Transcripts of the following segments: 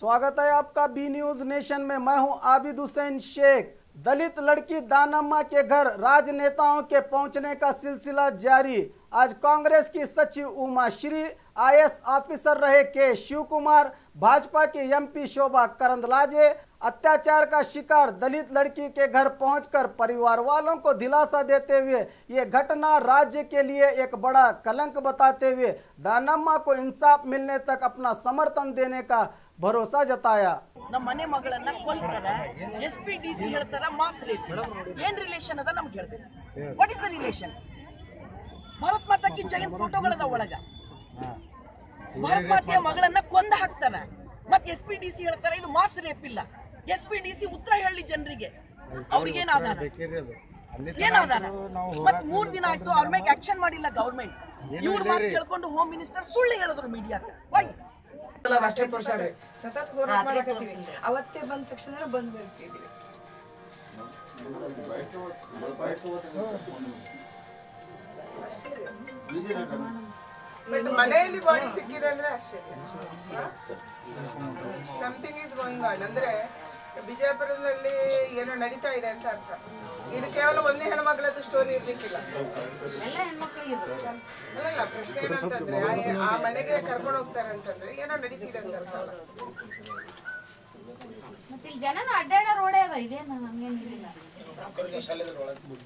स्वागत है आपका बी न्यूज नेशन में। मैं हूं आबिद हुसैन शेख। दलित लड़की दानम्मा के घर राजनेताओं के पहुंचने का सिलसिला जारी। आज कांग्रेस की सचिव उमा श्री, आईएएस ऑफिसर रहे के शिव कुमार, भाजपा की एमपी शोभा करंदलाजे अत्याचार का शिकार दलित लड़की के घर पहुंचकर परिवार वालों को दिलासा देते हुए ये घटना राज्य के लिए एक बड़ा कलंक बताते हुए दानम्मा को इंसाफ मिलने तक अपना समर्थन देने का ಭರೋಸಾ ಜತಾಯ। ನಮ್ಮ ಮನೆ ಮಗಳನ್ನ ಕೊಲ್ತಾರ, ಎಸ್ಪಿಡಿಸಿ ಹೇಳ್ತಾರ ಮಾಸ್ ರೇಪ್, ಏನ್ ರಿಲೇಷನ್ ಅದ ನಮ್ಗೆ ಹೇಳ್ತಾರೆ? What is the relation? Bharat Mata ಕಿ ಜೈ ಫೋಟೋಗಳದ ಒಳಗ ಭಾರತ್ ಮಾತೆಯ ಮಗಳನ್ನ ಕೊಂದ ಹಾಕ್ತಾರ, ಮತ್ತೆ ಎಸ್ಪಿಡಿಸಿ ಹೇಳ್ತಾರ ಇದು ಮಾಸ್ ರೇಪ್ ಇಲ್ಲ। ಎಸ್ಪಿಡಿಸಿ ಉತ್ತರ ಹೇಳಿ ಜನರಿಗೆ, ಅವ್ರಿಗೆ ಏನ್ ಆಧಾರ? ಮತ್ 3 ದಿನ ಆಯ್ತು ಅವ್ರ ಮೇಲೆ ಆಕ್ಷನ್ ಮಾಡಿಲ್ಲ ಗವರ್ನಮೆಂಟ್। ಇವ್ರ ಮಾತು ಕೇಳ್ಕೊಂಡು ಹೋಮ್ ಮಿನಿಸ್ಟರ್ ಸುಳ್ಳು ಹೇಳಿದ್ರು ಮೀಡಿಯಾಕ್ಕೆ। ವೈ ಅಷ್ಟೇ ತೋರ್ಸಾರೆ ಸತತ ಹೋರಾಟ ಮಾಡಕತ್ತೀವಿ, ಅವತ್ತೇ ಬಂದ ತಕ್ಷಣ ಬಂದ್ಬಿಡ್ತೀವಿ। ಮನೆಯಲ್ಲಿ ಬಾಡಿ ಸಿಕ್ಕಿದೆ ಅಂದ್ರೆ ಆಶ್ಚರ್ಯ, ಸಮಥಿಂಗ್ ಈಸ್ ಗೋಯಿಂಗ್ ಆನ್ ಅಂದ್ರೆ ಬಿಜಾಪುರದಲ್ಲಿ ಏನೋ ನಡೀತಾ ಇದೆ ಅಂತ ಅರ್ಥ। ಇದು ಕೇವಲ ಒಂದೇ ಹೆಣ್ಮಕ್ಳದ್ದು ಸ್ಟೋರಿ ಇರ್ಲಿಕ್ಕಿಲ್ಲ, ಅಲ್ಲ ಪ್ರಶ್ನೆ ಏನಂತಂದ್ರೆ ಆ ಮನೆಗೆ ಕರ್ಕೊಂಡು ಹೋಗ್ತಾರೆ ಅಂತಂದ್ರೆ ಏನೋ ನಡೀತಿದೆ ಅಂತ ಅರ್ಥ।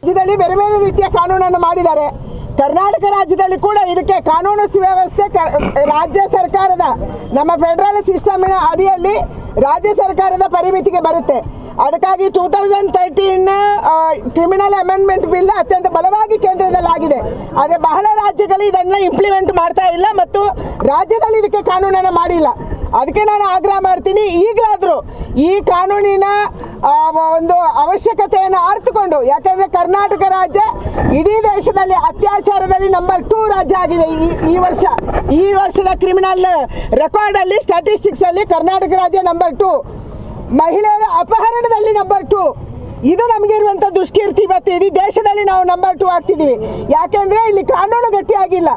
ರಾಜ್ಯದಲ್ಲಿ ಬೇರೆ ಬೇರೆ ರೀತಿಯ ಕಾನೂನನ್ನು ಮಾಡಿದ್ದಾರೆ। ಕರ್ನಾಟಕ ರಾಜ್ಯದಲ್ಲಿ ಕೂಡ ಇದಕ್ಕೆ ಕಾನೂನು ಸುವ್ಯವಸ್ಥೆ ರಾಜ್ಯ ಸರ್ಕಾರದ ನಮ್ಮ ಫೆಡರಲ್ ಸಿಸ್ಟಮಿನ ಅಡಿಯಲ್ಲಿ ರಾಜ್ಯ ಸರ್ಕಾರದ ಪರಿಮಿತಿಗೆ ಬರುತ್ತೆ। ಅದಕ್ಕಾಗಿ 2013 ಕ್ರಿಮಿನಲ್ ಅಮೆಂಡ್ಮೆಂಟ್ ಬಿಲ್ ಅತ್ಯಂತ ಬಲವಾಗಿ ಕೇಂದ್ರದಲ್ಲಾಗಿದೆ, ಆದರೆ ಬಹಳ ರಾಜ್ಯಗಳು ಇದನ್ನು ಇಂಪ್ಲಿಮೆಂಟ್ ಮಾಡ್ತಾ ಇಲ್ಲ ಮತ್ತು ರಾಜ್ಯದಲ್ಲಿ ಇದಕ್ಕೆ ಕಾನೂನನ್ನು ಮಾಡಿಲ್ಲ। ಅದಕ್ಕೆ ನಾನು ಆಗ್ರಹ ಮಾಡ್ತೀನಿ, ಈಗಲಾದರೂ ಈ ಕಾನೂನಿನ ಒಂದು ಅವಶ್ಯಕತೆಯನ್ನು ಅರ್ಥಕೊಂಡು, ಯಾಕಂದರೆ ಕರ್ನಾಟಕ ರಾಜ್ಯ ಇಡೀ ದೇಶದಲ್ಲಿ ಅತ್ಯಾಚಾರದಲ್ಲಿ ನಂಬರ್ 2 ರಾಜ್ಯ ಆಗಿದೆ ಈ ವರ್ಷದ ಕ್ರಿಮಿನಲ್ ರೆಕಾರ್ಡಲ್ಲಿ ಸ್ಟ್ಯಾಟಿಸ್ಟಿಕ್ಸಲ್ಲಿ ಕರ್ನಾಟಕ ರಾಜ್ಯ ನಂಬರ್ 2, ಮಹಿಳೆಯರ ಅಪಹರಣದಲ್ಲಿ ನಂಬರ್ 2। ಇದು ನಮಗೆ ಇರುವಂಥ ದುಷ್ಕೀರ್ತಿ। ಇವತ್ತು ಇಡೀ ದೇಶದಲ್ಲಿ ನಾವು ನಂಬರ್ 2 ಆಗ್ತಿದ್ದೀವಿ, ಯಾಕೆಂದರೆ ಇಲ್ಲಿ ಕಾನೂನು ಗಟ್ಟಿಯಾಗಿಲ್ಲ,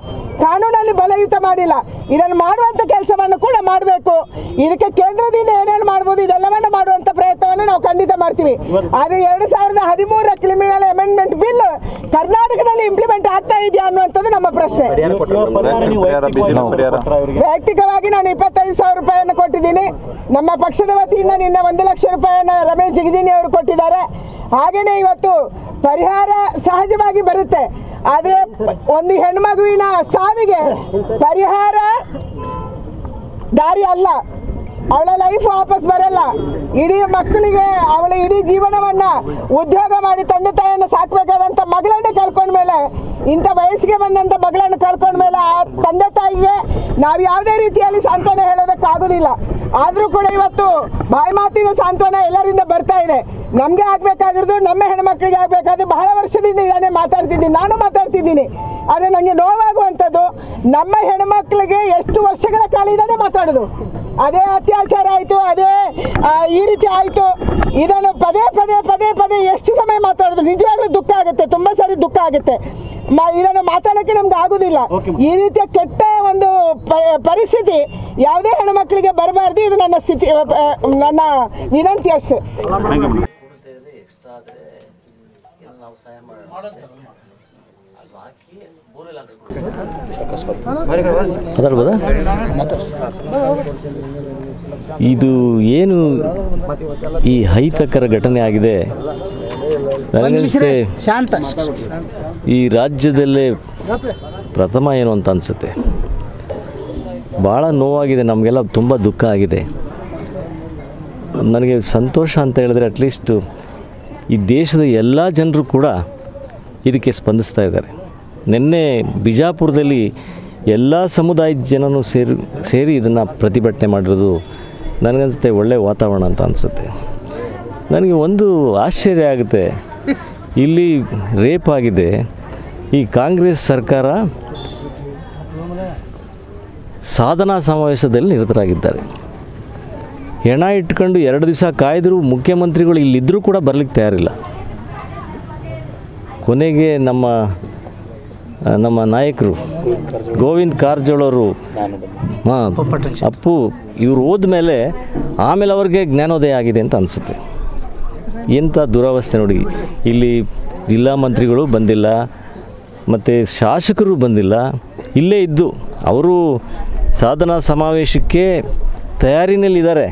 ಕಾನೂನಲ್ಲಿ ಬಲಯುತ ಮಾಡಿಲ್ಲ। ಇದನ್ನು ಮಾಡುವಂಥ ಕೆಲಸವನ್ನು ಕೂಡ ಮಾಡಬೇಕು। ಇದಕ್ಕೆ ಕೇಂದ್ರದಿಂದ ಏನೇನು ಮಾಡ್ಬೋದು ಇದೆಲ್ಲವನ್ನು ಮಾಡುವಂಥ ಪ್ರಯತ್ನವನ್ನು ನಾವು ಖಂಡಿತ ಮಾಡ್ತೀವಿ। ಆದರೆ 2013 ಕ್ರಿಮಿನಲ್ ಅಮೆಂಡ್ಮೆಂಟ್ ಬಿಲ್ ಕರ್ನಾಟಕದಲ್ಲಿ ಇಂಪ್ಲಿಮೆಂಟ್ ಆಗ್ತಾ ಇದೆಯಾ ಅನ್ನುವಂಥದ್ದು ನಮ್ಮ ಪ್ರಶ್ನೆ। ವೈಯಕ್ತಿಕವಾಗಿ ನಾನು 25,000 ರೂಪಾಯಿಯನ್ನು ಕೊಟ್ಟಿದ್ದೀನಿ, ನಮ್ಮ ಪಕ್ಷದ ವತಿಯಿಂದ ನಿನ್ನೆ 1 ಲಕ್ಷ ರೂಪಾಯಿಯನ್ನು ರಮೇಶ್ ಜಿಗಜಿಣಿ ಅವರು ಕೊಟ್ಟಿದ್ದಾರೆ। ಹಾಗೆಯೇ ಇವತ್ತು ಪರಿಹಾರ ಸಹಜವಾಗಿ ಬರುತ್ತೆ, ಆದರೆ ಒಂದು ಹೆಣ್ಮಗುವಿನ ಸಾವಿಗೆ ಪರಿಹಾರ ದಾರಿ ಅಲ್ಲ, ಅವಳ ಲೈಫ್ ವಾಪಸ್ ಬರಲ್ಲ। ಇಡೀ ಮಕ್ಕಳಿಗೆ ಅವಳ ಇಡೀ ಜೀವನವನ್ನ ಉದ್ಯೋಗ ಮಾಡಿ ತಂದೆ ತಾಯಿಯನ್ನು ಸಾಕಬೇಕಾದಂಥ ಮಗಳನ್ನೇ ಕಳ್ಕೊಂಡ್ಮೇಲೆ, ಇಂಥ ವಯಸ್ಸಿಗೆ ಬಂದಂಥ ಮಗಳನ್ನು ಕಳ್ಕೊಂಡ್ಮೇಲೆ ಆ ತಂದೆ ತಾಯಿಗೆ ನಾವು ಯಾವುದೇ ರೀತಿಯಲ್ಲಿ ಸಾಂತ್ವನ ಹೇಳೋದಕ್ಕಾಗೋದಿಲ್ಲ। ಆದರೂ ಕೂಡ ಇವತ್ತು ಬಾಯಿ ಮಾತಿನ ಸಾಂತ್ವನ ಎಲ್ಲರಿಂದ ಬರ್ತಾ ಇದೆ। ನಮಗೆ ಆಗಬೇಕಾಗಿರೋದು ನಮ್ಮ ಹೆಣ್ಮಕ್ಳಿಗೆ ಆಗಬೇಕಾದ್ರೆ ಬಹಳ ವರ್ಷದಿಂದ ಇದನ್ನೇ ನಾನು ಮಾತಾಡ್ತಿದ್ದೀನಿ, ಆದರೆ ನನಗೆ ನೋವಾಗುವಂಥದ್ದು ನಮ್ಮ ಹೆಣ್ಮಕ್ಳಿಗೆ ಎಷ್ಟು ವರ್ಷಗಳ ಕಾಲ ಇದನ್ನೇ ಮಾತಾಡೋದು, ಅದೇ ಅತ್ಯಾಚಾರ ಆಯಿತು, ಅದೇ ಈ ರೀತಿ ಆಯಿತು, ಇದನ್ನು ಪದೇ ಪದೇ ಪದೇ ಪದೇ ಎಷ್ಟು ಸಮಯ ಮಾತಾಡೋದು? ನಿಜವಾಗ್ಲೂ ದುಃಖ ಆಗುತ್ತೆ, ತುಂಬ ಸಾರಿ ದುಃಖ ಆಗುತ್ತೆ। ಇದನ್ನು ಮಾತಾಡೋಕ್ಕೆ ನಮ್ಗೆ ಆಗೋದಿಲ್ಲ। ಈ ರೀತಿಯ ಕೆಟ್ಟ ಒಂದು ಪರಿಸ್ಥಿತಿ ಯಾವುದೇ ಹೆಣ್ಮಕ್ಳಿಗೆ ಬರಬಾರ್ದು, ಇದು ನನ್ನ ವಿನಂತಿ ಅಷ್ಟೇ। ಇದು ಏನು ಈ ಅಹಿತಕರ ಘಟನೆ ಆಗಿದೆ, ನನಗನ್ಸುತ್ತೆ ಈ ರಾಜ್ಯದಲ್ಲೇ ಪ್ರಥಮ ಏನು ಅಂತ ಅನಿಸುತ್ತೆ। ಭಾಳ ನೋವಾಗಿದೆ, ನಮಗೆಲ್ಲ ತುಂಬ ದುಃಖ ಆಗಿದೆ। ನನಗೆ ಸಂತೋಷ ಅಂತ ಹೇಳಿದ್ರೆ ಅಟ್ಲೀಸ್ಟ್ ಈ ದೇಶದ ಎಲ್ಲ ಜನರು ಕೂಡ ಇದಕ್ಕೆ ಸ್ಪಂದಿಸ್ತಾ ಇದ್ದಾರೆ। ನಿನ್ನೆ ಬಿಜಾಪುರದಲ್ಲಿ ಎಲ್ಲ ಸಮುದಾಯದ ಜನನೂ ಸೇರಿ ಇದನ್ನು ಪ್ರತಿಭಟನೆ ಮಾಡಿರೋದು ನನಗನ್ಸುತ್ತೆ ಒಳ್ಳೆಯ ವಾತಾವರಣ ಅಂತ ಅನಿಸುತ್ತೆ। ನನಗೆ ಒಂದು ಆಶ್ಚರ್ಯ ಆಗುತ್ತೆ, ಇಲ್ಲಿ ರೇಪ್ ಆಗಿದೆ, ಈ ಕಾಂಗ್ರೆಸ್ ಸರ್ಕಾರ ಸಾಧನಾ ಸಮಾವೇಶದಲ್ಲಿ ನಿರತರಾಗಿದ್ದಾರೆ, ಹೆಣ ಇಟ್ಕೊಂಡು 2 ದಿವಸ ಕಾಯ್ದರೂ ಮುಖ್ಯಮಂತ್ರಿಗಳು ಇಲ್ಲಿದ್ದರೂ ಕೂಡ ಬರಲಿಕ್ಕೆ ತಯಾರಿಲ್ಲ। ಕೊನೆಗೆ ನಮ್ಮ ನಮ್ಮ ನಾಯಕರು ಗೋವಿಂದ ಕಾರಜೋಳ ಅವರು ಅಪ್ಪು ಇವರು ಹೋದ್ಮೇಲೆ ಆಮೇಲೆ ಅವ್ರಿಗೆ ಜ್ಞಾನೋದಯ ಆಗಿದೆ ಅಂತ ಅನಿಸುತ್ತೆ. ಎಂಥ ದುರವಸ್ಥೆ ನೋಡಿ, ಇಲ್ಲಿ ಜಿಲ್ಲಾ ಮಂತ್ರಿಗಳು ಬಂದಿಲ್ಲ ಮತ್ತು ಶಾಸಕರು ಬಂದಿಲ್ಲ, ಇಲ್ಲೇ ಇದ್ದು ಅವರು ಸಾಧನಾ ಸಮಾವೇಶಕ್ಕೆ ತಯಾರಿನಲ್ಲಿದ್ದಾರೆ.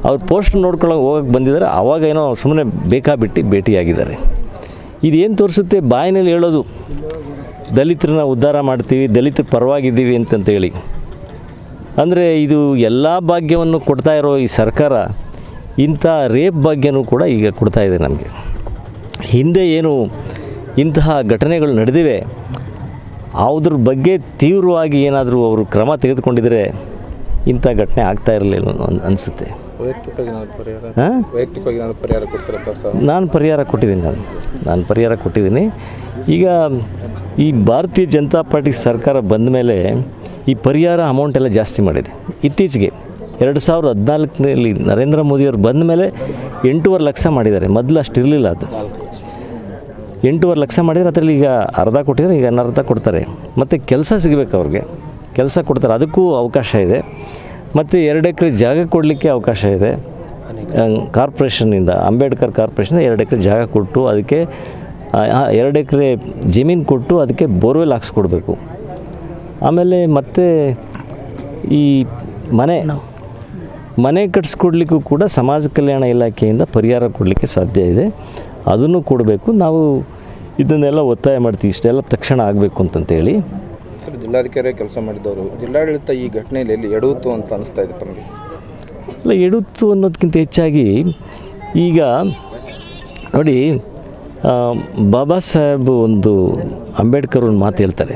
ಅವ್ರು ಪೋಸ್ಟ್ ನೋಡ್ಕೊಳ್ಳೋಕೆ ಹೋಗಕ್ಕೆ ಬಂದಿದ್ದಾರೆ, ಆವಾಗ ಏನೋ ಸುಮ್ಮನೆ ಬೇಕಾಬಿಟ್ಟು ಭೇಟಿಯಾಗಿದ್ದಾರೆ. ಇದೇನು ತೋರಿಸುತ್ತೆ? ಬಾಯಿನಲ್ಲಿ ಹೇಳೋದು ದಲಿತರನ್ನ ಉದ್ಧಾರ ಮಾಡ್ತೀವಿ, ದಲಿತರ ಪರವಾಗಿದ್ದೀವಿ ಅಂತಂತೇಳಿ. ಅಂದರೆ ಇದು ಎಲ್ಲ ಭಾಗ್ಯವನ್ನು ಕೊಡ್ತಾ ಇರೋ ಈ ಸರ್ಕಾರ ಇಂಥ ರೇಪ್ ಭಾಗ್ಯನೂ ಕೂಡ ಈಗ ಕೊಡ್ತಾ ಇದೆ ನಮಗೆ. ಹಿಂದೆ ಏನು ಇಂತಹ ಘಟನೆಗಳು ನಡೆದಿವೆ ಅದ್ರ ಬಗ್ಗೆ ತೀವ್ರವಾಗಿ ಏನಾದರೂ ಅವರು ಕ್ರಮ ತೆಗೆದುಕೊಂಡಿದ್ರೆ ಇಂಥ ಘಟನೆ ಆಗ್ತಾ ಇರಲಿಲ್ಲ ಅನಿಸುತ್ತೆ. ನಾನು ಪರಿಹಾರ ಕೊಟ್ಟಿದ್ದೀನಿ. ಈಗ ಈ ಭಾರತೀಯ ಜನತಾ ಪಾರ್ಟಿ ಸರ್ಕಾರ ಬಂದ ಮೇಲೆ ಈ ಪರಿಹಾರ ಅಮೌಂಟ್ ಎಲ್ಲ ಜಾಸ್ತಿ ಮಾಡಿದೆ. ಇತ್ತೀಚೆಗೆ 2014ರಲ್ಲಿ ನರೇಂದ್ರ ಮೋದಿಯವರು ಬಂದ ಮೇಲೆ 8.5 ಲಕ್ಷ ಮಾಡಿದ್ದಾರೆ. ಮೊದಲು ಅಷ್ಟು ಇರಲಿಲ್ಲ, ಅದು 8.5 ಲಕ್ಷ ಮಾಡಿದರೆ ಅದರಲ್ಲಿ ಈಗ ಅರ್ಧ ಕೊಟ್ಟಿದ್ದಾರೆ, ಈಗ ಅರ್ಧ ಕೊಡ್ತಾರೆ. ಮತ್ತು ಕೆಲಸ ಸಿಗಬೇಕು, ಅವ್ರಿಗೆ ಕೆಲಸ ಕೊಡ್ತಾರೆ, ಅದಕ್ಕೂ ಅವಕಾಶ ಇದೆ. ಮತ್ತು 2 ಎಕರೆ ಜಾಗ ಕೊಡಲಿಕ್ಕೆ ಅವಕಾಶ ಇದೆ. ಕಾರ್ಪೊರೇಷನ್ನಿಂದ, ಅಂಬೇಡ್ಕರ್ ಕಾರ್ಪೊರೇಷನ್ 2 ಎಕರೆ ಜಾಗ ಕೊಟ್ಟು ಅದಕ್ಕೆ 2 ಎಕರೆ ಜಮೀನು ಕೊಟ್ಟು ಅದಕ್ಕೆ ಬೋರ್ವೆಲ್ ಹಾಕ್ಸ್ಕೊಡ್ಬೇಕು. ಆಮೇಲೆ ಮತ್ತು ಈ ಮನೆ ಕಟ್ಸ್ಕೊಡ್ಲಿಕ್ಕೂ ಕೂಡ ಸಮಾಜ ಕಲ್ಯಾಣ ಇಲಾಖೆಯಿಂದ ಪರಿಹಾರ ಕೊಡಲಿಕ್ಕೆ ಸಾಧ್ಯ ಇದೆ, ಅದನ್ನು ಕೊಡಬೇಕು. ನಾವು ಇದನ್ನೆಲ್ಲ ಒತ್ತಾಯ ಮಾಡ್ತೀವಿ, ಇಷ್ಟೆಲ್ಲ ತಕ್ಷಣ ಆಗಬೇಕು ಅಂತಂತೇಳಿ. ಸರ್, ಜಿಲ್ಲಾಧಿಕಾರಿ ಕೆಲಸ ಮಾಡಿದವರು ಜಿಲ್ಲಾಡಳಿತ ಈ ಘಟನೆಯಲ್ಲಿ ಎಲ್ಲಿ ಎಡುತ್ತು ಅಂತ ಅನಿಸ್ತಾ ಇದೆ ತಮಗೆ? ಅಲ್ಲ, ಎಡುತ್ತು ಅನ್ನೋದಕ್ಕಿಂತ ಹೆಚ್ಚಾಗಿ ಈಗ ನೋಡಿ, ಬಾಬಾ ಸಾಹೇಬ್ ಅಂಬೇಡ್ಕರ್ ಒಂದು ಮಾತು ಹೇಳ್ತಾರೆ,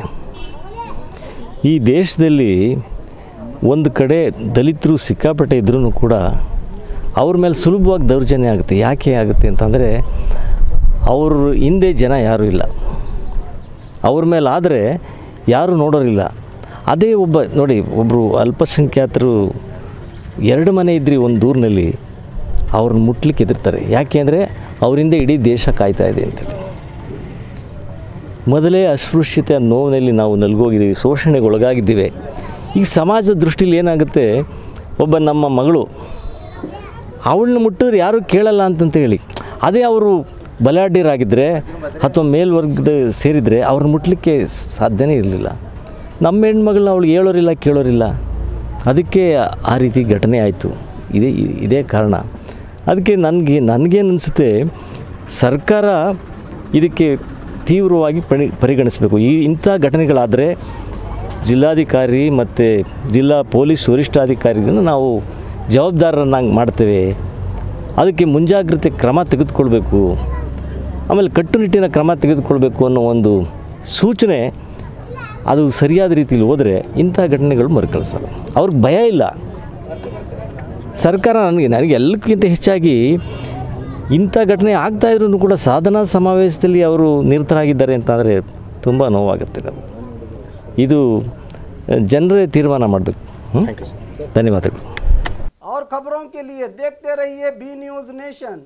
ಈ ದೇಶದಲ್ಲಿ ಒಂದು ಕಡೆ ದಲಿತರು ಸಿಕ್ಕಾಪಟ್ಟೆ ಇದ್ರೂ ಕೂಡ ಅವ್ರ ಮೇಲೆ ಸುಲಭವಾಗಿ ದೌರ್ಜನ್ಯ ಆಗುತ್ತೆ. ಯಾಕೆ ಆಗುತ್ತೆ ಅಂತಂದರೆ ಅವ್ರ ಹಿಂದೆ ಜನ ಯಾರೂ ಇಲ್ಲ, ಅವ್ರ ಮೇಲೆ ಆದರೆ ಯಾರೂ ನೋಡೋರಿಲ್ಲ. ಅದೇ ಒಬ್ಬರು ಅಲ್ಪಸಂಖ್ಯಾತರು 2 ಮನೆ ಇದ್ರಿ ಒಂದು ಊರಿನಲ್ಲಿ, ಅವ್ರನ್ನ ಮುಟ್ಲಿಕ್ಕೆ ಎದುರ್ತಾರೆ. ಯಾಕೆ ಅಂದರೆ ಅವರಿಂದ ಇಡೀ ದೇಶ ಕಾಯ್ತಾ ಇದೆ ಅಂತೇಳಿ. ಮೊದಲೇ ಅಸ್ಪೃಶ್ಯತೆಯ ನೋವಿನಲ್ಲಿ ನಾವು ನಲ್ಗೋಗಿದ್ದೀವಿ, ಶೋಷಣೆಗೊಳಗಾಗಿದ್ದೀವಿ. ಈಗ ಸಮಾಜದ ದೃಷ್ಟಿಲಿ ಏನಾಗುತ್ತೆ, ಒಬ್ಬ ನಮ್ಮ ಮಗಳು ಅವಳನ್ನ ಮುಟ್ಟಿದ್ರೆ ಯಾರೂ ಕೇಳಲ್ಲ ಅಂತಂತೇಳಿ, ಅದೇ ಅವರು ಬಲಾಢ್ಯರಾಗಿದ್ದರೆ ಅಥವಾ ಮೇಲ್ವರ್ಗದ ಸೇರಿದರೆ ಅವ್ರನ್ನ ಮುಟ್ಲಿಕ್ಕೆ ಸಾಧ್ಯನೇ ಇರಲಿಲ್ಲ. ನಮ್ಮ ಹೆಣ್ಮಗಳನ್ನ ಅವಳು ಹೇಳೋರಿಲ್ಲ, ಕೇಳೋರಿಲ್ಲ. ಅದಕ್ಕೆ ಆ ರೀತಿ ಘಟನೆ ಆಯಿತು. ಇದೇ ಕಾರಣ. ಅದಕ್ಕೆ ನನಗೇನು ಅನಿಸುತ್ತೆ, ಸರ್ಕಾರ ಇದಕ್ಕೆ ತೀವ್ರವಾಗಿ ಪರಿಗಣಿಸಬೇಕು. ಇಂಥ ಘಟನೆಗಳಾದರೆ ಜಿಲ್ಲಾಧಿಕಾರಿ ಮತ್ತು ಜಿಲ್ಲಾ ಪೊಲೀಸ್ ವರಿಷ್ಠಾಧಿಕಾರಿಗಳನ್ನು ನಾವು ಜವಾಬ್ದಾರರನ್ನಾಗಿ ಮಾಡ್ತೇವೆ. ಅದಕ್ಕೆ ಮುಂಜಾಗ್ರತೆ ಕ್ರಮ ತೆಗೆದುಕೊಳ್ಬೇಕು, ಆಮೇಲೆ ಕಟ್ಟುನಿಟ್ಟಿನ ಕ್ರಮ ತೆಗೆದುಕೊಳ್ಬೇಕು ಅನ್ನೋ ಒಂದು ಸೂಚನೆ ಅದು ಸರಿಯಾದ ರೀತಿಯಲ್ಲಿ ಹೋದರೆ ಇಂಥ ಘಟನೆಗಳು ಮರುಕಳಿಸಲ್ಲ. ಅವ್ರಿಗೆ ಭಯ ಇಲ್ಲ. ಸರ್ಕಾರ ನನಗೆ ಎಲ್ಲಕ್ಕಿಂತ ಹೆಚ್ಚಾಗಿ ಇಂಥ ಘಟನೆ ಆಗ್ತಾಯಿದ್ರೂ ಕೂಡ ಸಾಧನಾ ಸಮಾವೇಶದಲ್ಲಿ ಅವರು ನಿರತರಾಗಿದ್ದಾರೆ ಅಂತಂದರೆ ತುಂಬ ನೋವಾಗುತ್ತೆ. ಇದು ಜನರೇ ತೀರ್ಮಾನ ಮಾಡಬೇಕು. ಧನ್ಯವಾದಗಳು. और खबरों के लिए देखते रहिए बी न्यूज़ नेशन।